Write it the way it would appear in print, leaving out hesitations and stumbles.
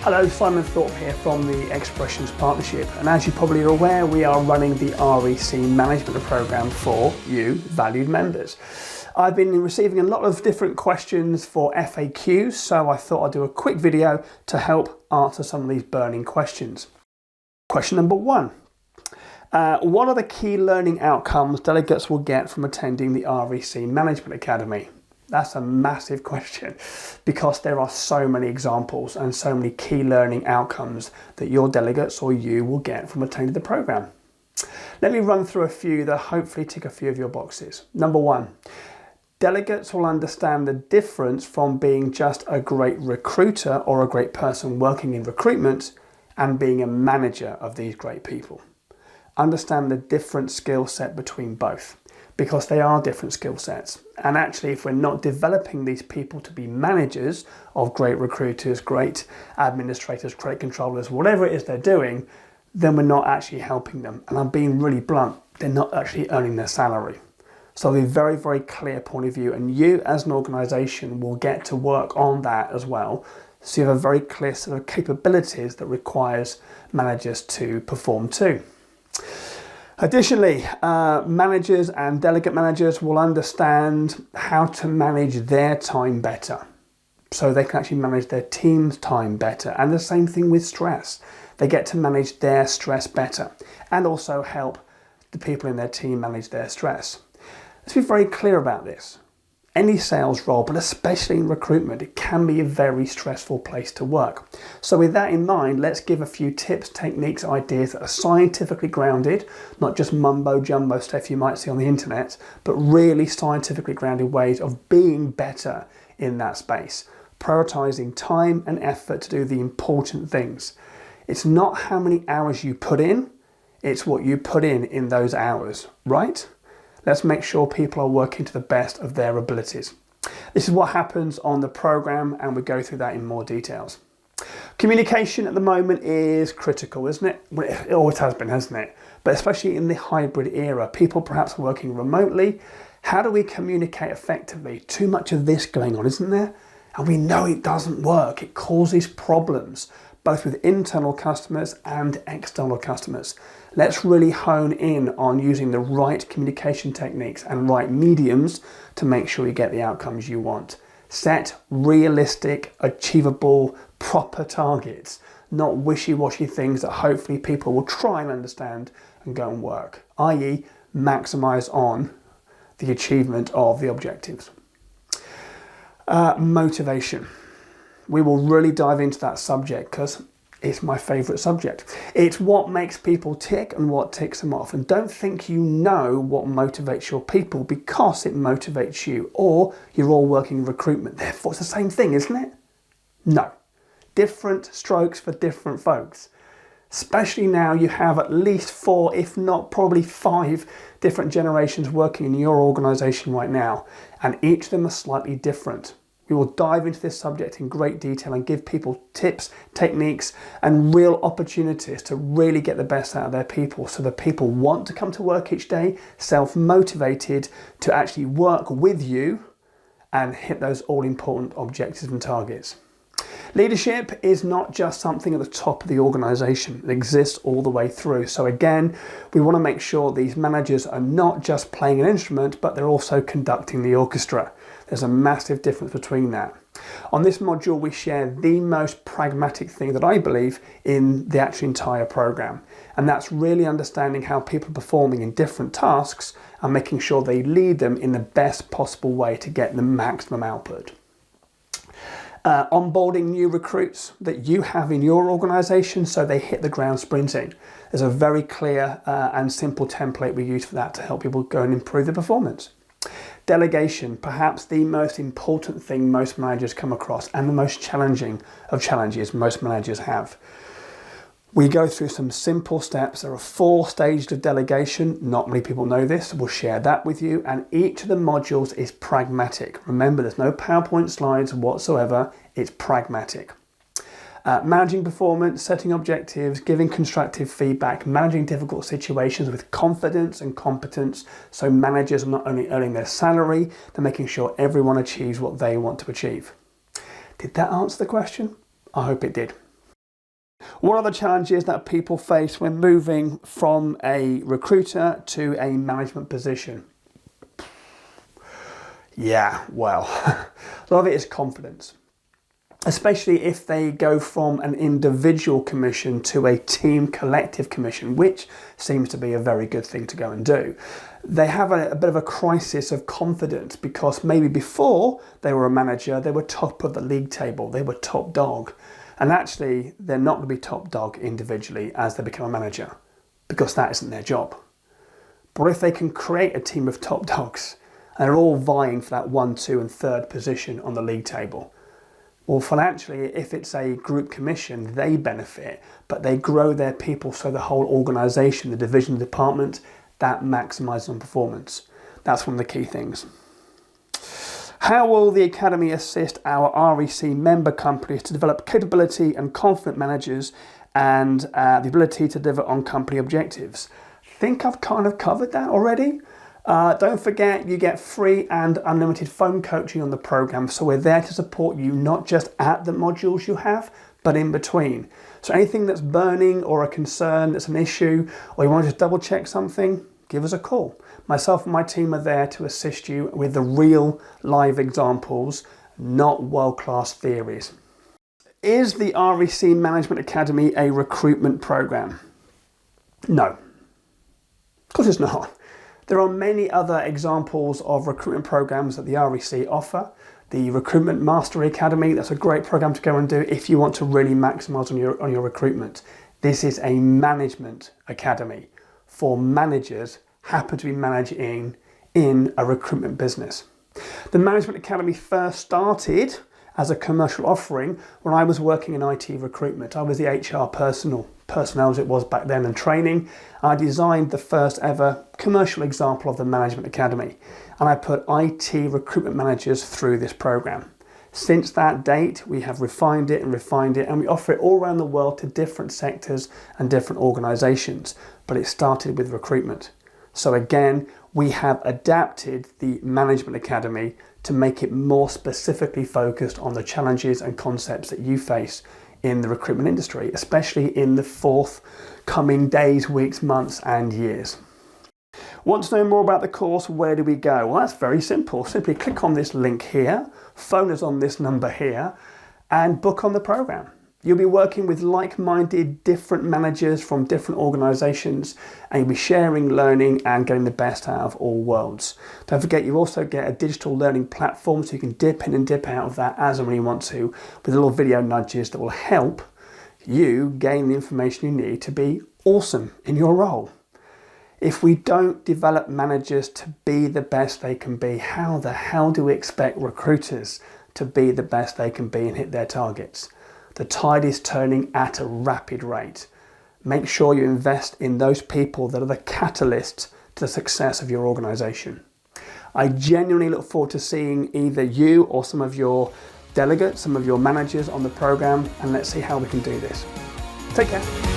Hello, Simon Thorpe here from the Expressions Partnership, and as you probably are aware, we are running the REC Management Programme for you, valued members. I've been receiving a lot of different questions for FAQs, so I thought I'd do a quick video to help answer some of these burning questions. Question number one. What are the key learning outcomes delegates will get from attending the REC Management Academy? That's a massive question because there are so many examples and so many key learning outcomes that your delegates or you will get from attending the program. Let me run through a few that hopefully tick a few of your boxes. Number one, delegates will understand the difference from being just a great recruiter or a great person working in recruitment and being a manager of these great people. Understand the different skill set between both, because they are different skill sets. And actually, if we're not developing these people to be managers of great recruiters, great administrators, credit controllers, whatever it is they're doing, then we're not actually helping them. And I'm being really blunt, they're not actually earning their salary. So a very, very clear point of view, and you as an organization will get to work on that as well. So you have a very clear set of capabilities that requires managers to perform too. Additionally, managers and delegate managers will understand how to manage their time better, so they can actually manage their team's time better. And the same thing with stress. They get to manage their stress better and also help the people in their team manage their stress. Let's be very clear about this. Any sales role, but especially in recruitment, it can be a very stressful place to work. So with that in mind, let's give a few tips, techniques, ideas that are scientifically grounded, not just mumbo jumbo stuff you might see on the internet, but really scientifically grounded ways of being better in that space. Prioritizing time and effort to do the important things. It's not how many hours you put in, it's what you put in those hours, right? Let's make sure people are working to the best of their abilities. This is what happens on the program, and we go through that in more details. Communication at the moment is critical, isn't it? Well, it always has been, hasn't it? But especially in the hybrid era, people perhaps working remotely. How do we communicate effectively? Too much of this going on, isn't there? And we know it doesn't work. It causes problems, both with internal customers and external customers. Let's really hone in on using the right communication techniques and right mediums to make sure you get the outcomes you want. Set realistic, achievable, proper targets, not wishy-washy things that hopefully people will try and understand and go and work, i.e. maximize on the achievement of the objectives. Motivation. We will really dive into that subject because it's my favourite subject. It's what makes people tick and what ticks them off. And don't think you know what motivates your people because it motivates you, or you're all working in recruitment. Therefore, it's the same thing, isn't it? No. Different strokes for different folks. Especially now you have at least 4, if not probably 5 different generations working in your organisation right now. And each of them are slightly different. We will dive into this subject in great detail and give people tips, techniques, and real opportunities to really get the best out of their people so that people want to come to work each day, self-motivated to actually work with you and hit those all-important objectives and targets. Leadership is not just something at the top of the organisation. It exists all the way through. So again, we want to make sure these managers are not just playing an instrument, but they're also conducting the orchestra. There's a massive difference between that. On this module, we share the most pragmatic thing that I believe in the actual entire program. And that's really understanding how people are performing in different tasks and making sure they lead them in the best possible way to get the maximum output. Onboarding new recruits that you have in your organisation so they hit the ground sprinting. There's a very clear and simple template we use for that to help people go and improve their performance. Delegation, perhaps the most important thing most managers come across and the most challenging of challenges most managers have. We go through some simple steps. There are 4 stages of delegation. Not many people know this. We'll share that with you. And each of the modules is pragmatic. Remember, there's no PowerPoint slides whatsoever. It's pragmatic. Managing performance, setting objectives, giving constructive feedback, managing difficult situations with confidence and competence. So managers are not only earning their salary, they're making sure everyone achieves what they want to achieve. Did that answer the question? I hope it did. What are the challenges that people face when moving from a recruiter to a management position? Yeah, well, a lot of it is confidence, especially if they go from an individual commission to a team collective commission, which seems to be a very good thing to go and do. They have a bit of a crisis of confidence because maybe before they were a manager, they were top of the league table, they were top dog. And actually, they're not going to be top dog individually as they become a manager because that isn't their job. But if they can create a team of top dogs and they're all vying for that 1, 2 and 3rd position on the league table, well, financially, if it's a group commission, they benefit, but they grow their people so the whole organisation, the division, the department, that maximises on performance. That's one of the key things. How will the Academy assist our REC member companies to develop capability and confident managers and the ability to deliver on company objectives? I think I've kind of covered that already. Don't forget, you get free and unlimited phone coaching on the program. So we're there to support you, not just at the modules you have, but in between. So anything that's burning or a concern, that's an issue, or you want to just double check something, give us a call. Myself and my team are there to assist you with the real live examples, not world-class theories. Is the REC Management Academy a recruitment program? No, of course it's not. There are many other examples of recruitment programs that the REC offer. The Recruitment Mastery Academy, that's a great program to go and do if you want to really maximize on your recruitment. This is a management academy for managers happen to be managing in a recruitment business. The Management Academy first started as a commercial offering when I was working in IT recruitment. I was the HR personnel as it was back then and training. I designed the first ever commercial example of the Management Academy, and I put IT recruitment managers through this program. Since that date, we have refined it, and we offer it all around the world to different sectors and different organizations, but it started with recruitment. So again, we have adapted the Management Academy to make it more specifically focused on the challenges and concepts that you face in the recruitment industry, especially in the forthcoming days, weeks, months and years. Want to know more about the course? Where do we go? Well, that's very simple. Simply click on this link here, phone us on this number here, and book on the program. You'll be working with like-minded different managers from different organisations, and you'll be sharing, learning and getting the best out of all worlds. Don't forget, you also get a digital learning platform so you can dip in and dip out of that as and when you want to, with little video nudges that will help you gain the information you need to be awesome in your role. If we don't develop managers to be the best they can be, how the hell do we expect recruiters to be the best they can be and hit their targets? The tide is turning at a rapid rate. Make sure you invest in those people that are the catalysts to the success of your organisation. I genuinely look forward to seeing either you or some of your delegates, some of your managers on the program, and let's see how we can do this. Take care.